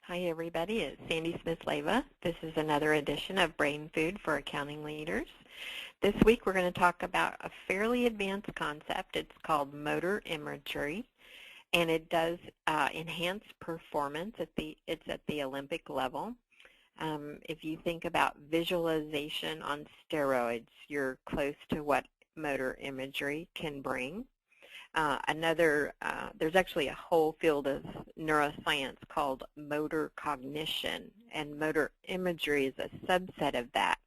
Hi everybody, it's Sandy Smith-Leva. This is another edition of Brain Food for Accounting Leaders. This week we're going to talk about a fairly advanced concept. It's called motor imagery, and it does enhance performance. It's at the Olympic level. If you think about visualization on steroids, you're close to what motor imagery can bring. There's actually a whole field of neuroscience called motor cognition, and motor imagery is a subset of that.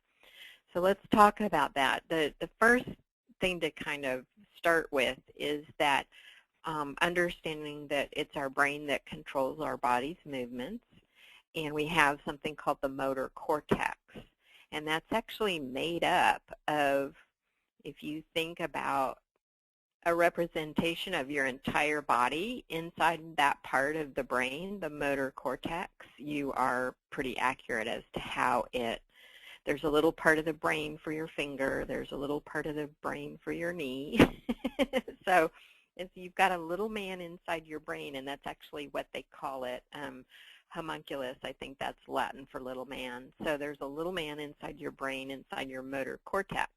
So let's talk about that. The first thing to kind of start with is that understanding that it's our brain that controls our body's movements, and we have something called the motor cortex, and that's actually made up of, if you think about a representation of your entire body inside that part of the brain, the motor cortex, you are pretty accurate as to how there's a little part of the brain for your finger, there's a little part of the brain for your knee. So you've got a little man inside your brain, and that's actually what they call it, homunculus. I think that's Latin for little man. So there's a little man inside your brain, inside your motor cortex,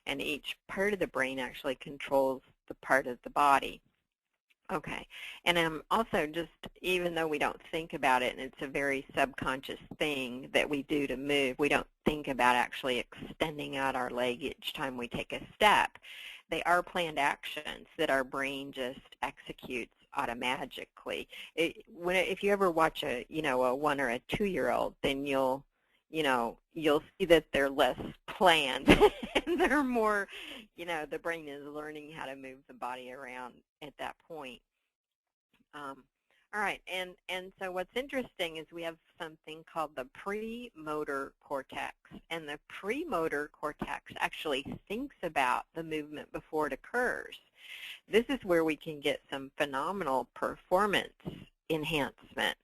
and each part of the brain actually controls the part of the body. Okay, and also, just even though we don't think about it, and it's a very subconscious thing that we do to move, we don't think about actually extending out our leg each time we take a step. They are planned actions that our brain just executes automatically. If you ever watch a 1 or a 2-year-old, then you'll see that they're less planned and they're more, the brain is learning how to move the body around at that point. All right, and so what's interesting is we have something called the premotor cortex, and the premotor cortex actually thinks about the movement before it occurs. This is where we can get some phenomenal performance enhancement.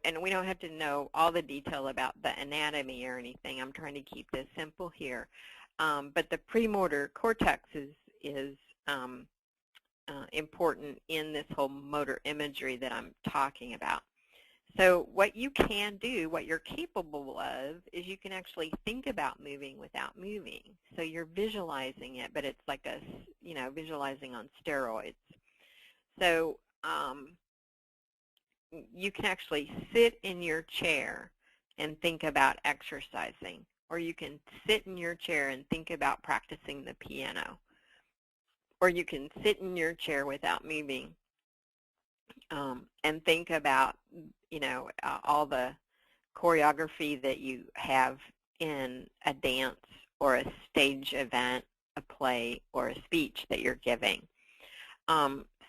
And we don't have to know all the detail about the anatomy or anything. I'm trying to keep this simple here. But the premotor cortex is important in this whole motor imagery that I'm talking about. So what you can do, what you're capable of, is you can actually think about moving without moving. So you're visualizing it, but it's like visualizing on steroids. So you can actually sit in your chair and think about exercising, or you can sit in your chair and think about practicing the piano, or you can sit in your chair without moving and think about all the choreography that you have in a dance or a stage event, a play, or a speech that you're giving.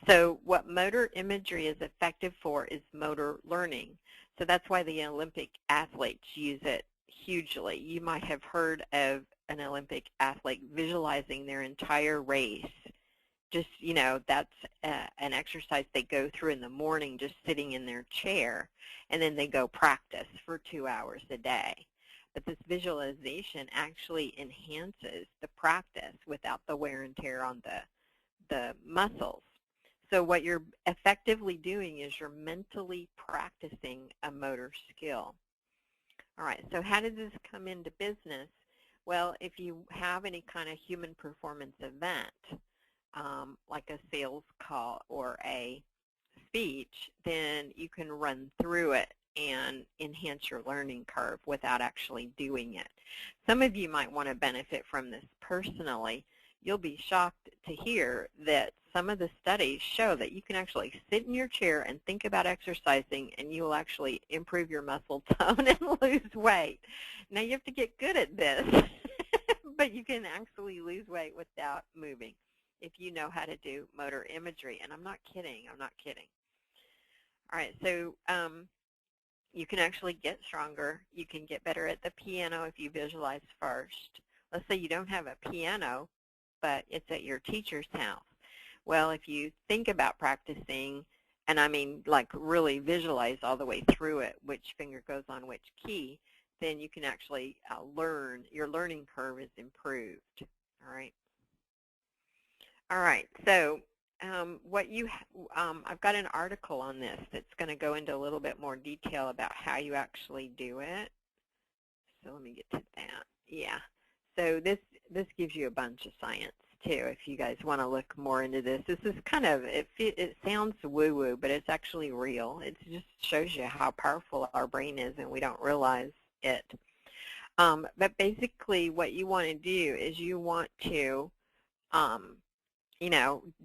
So what motor imagery is effective for is motor learning. So that's why the Olympic athletes use it hugely. You might have heard of an Olympic athlete visualizing their entire race. Just, that's an exercise they go through in the morning, just sitting in their chair, and then they go practice for 2 hours a day. But this visualization actually enhances the practice without the wear and tear on the muscles. So what you're effectively doing is you're mentally practicing a motor skill. All right, so how does this come into business? Well, if you have any kind of human performance event, like a sales call or a speech, then you can run through it and enhance your learning curve without actually doing it. Some of you might want to benefit from this personally. You'll be shocked to hear that some of the studies show that you can actually sit in your chair and think about exercising, and you will actually improve your muscle tone and lose weight. Now, you have to get good at this, but you can actually lose weight without moving if you know how to do motor imagery. And I'm not kidding. I'm not kidding. All right, so you can actually get stronger. You can get better at the piano if you visualize first. Let's say you don't have a piano, but it's at your teacher's house. Well, if you think about practicing, and I mean like really visualize all the way through it, which finger goes on which key, then you can actually learn. Your learning curve is improved. All right. All right, so I've got an article on this that's going to go into a little bit more detail about how you actually do it. So let me get to that. Yeah. So this gives you a bunch of science too. If you guys want to look more into this, this is kind of it sounds woo-woo, but it's actually real. It just shows you how powerful our brain is, and we don't realize it. But basically, what you want to do is you want to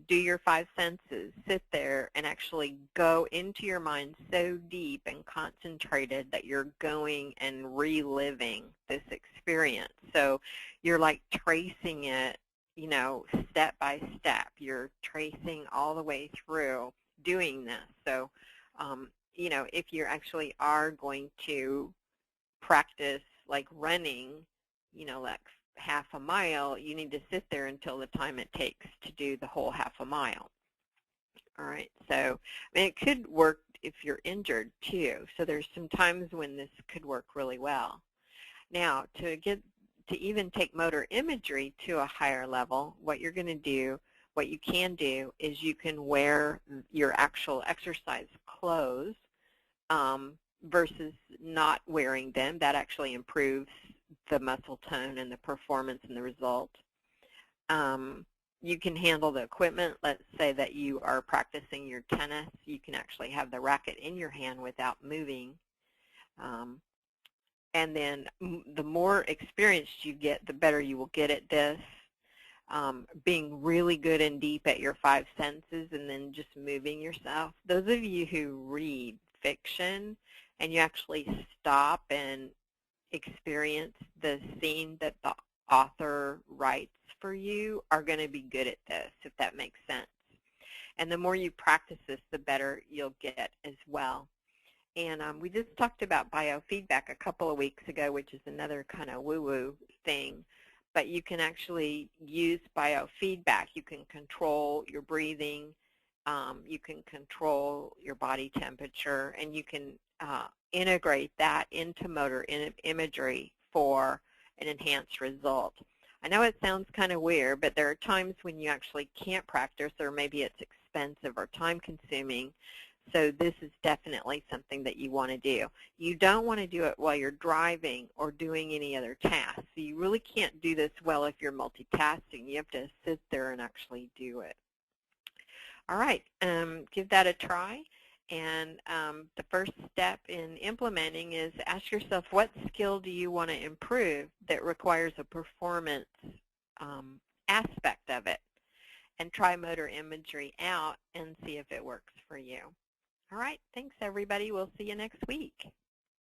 do your five senses, sit there and actually go into your mind so deep and concentrated that you're going and reliving this experience. So you're like tracing it, step by step. You're tracing all the way through doing this. So, if you actually are going to practice like running, like half a mile, you need to sit there until the time it takes to do the whole half a mile. All right, so it could work if you're injured too. So there's some times when this could work really well. Now, to even take motor imagery to a higher level, what you can do is you can wear your actual exercise clothes versus not wearing them. That actually improves the muscle tone and the performance and the result. You can handle the equipment. Let's say that you are practicing your tennis. You can actually have the racket in your hand without moving. And then the more experienced you get, the better you will get at this. Being really good and deep at your five senses and then just moving yourself. Those of you who read fiction and you actually stop and experience the scene that the author writes for you are going to be good at this, if that makes sense. And the more you practice this, the better you'll get as well. And we just talked about biofeedback a couple of weeks ago, which is another kind of woo-woo thing. But you can actually use biofeedback. You can control your breathing. You can control your body temperature. And you can integrate that into motor imagery for an enhanced result. I know it sounds kind of weird, but there are times when you actually can't practice, or maybe it's expensive or time-consuming. So this is definitely something that you want to do. You don't want to do it while you're driving or doing any other task. So you really can't do this well if you're multitasking. You have to sit there and actually do it. All right, give that a try. And the first step in implementing is ask yourself, what skill do you want to improve that requires a performance aspect of it? And try motor imagery out and see if it works for you. All right, thanks everybody. We'll see you next week.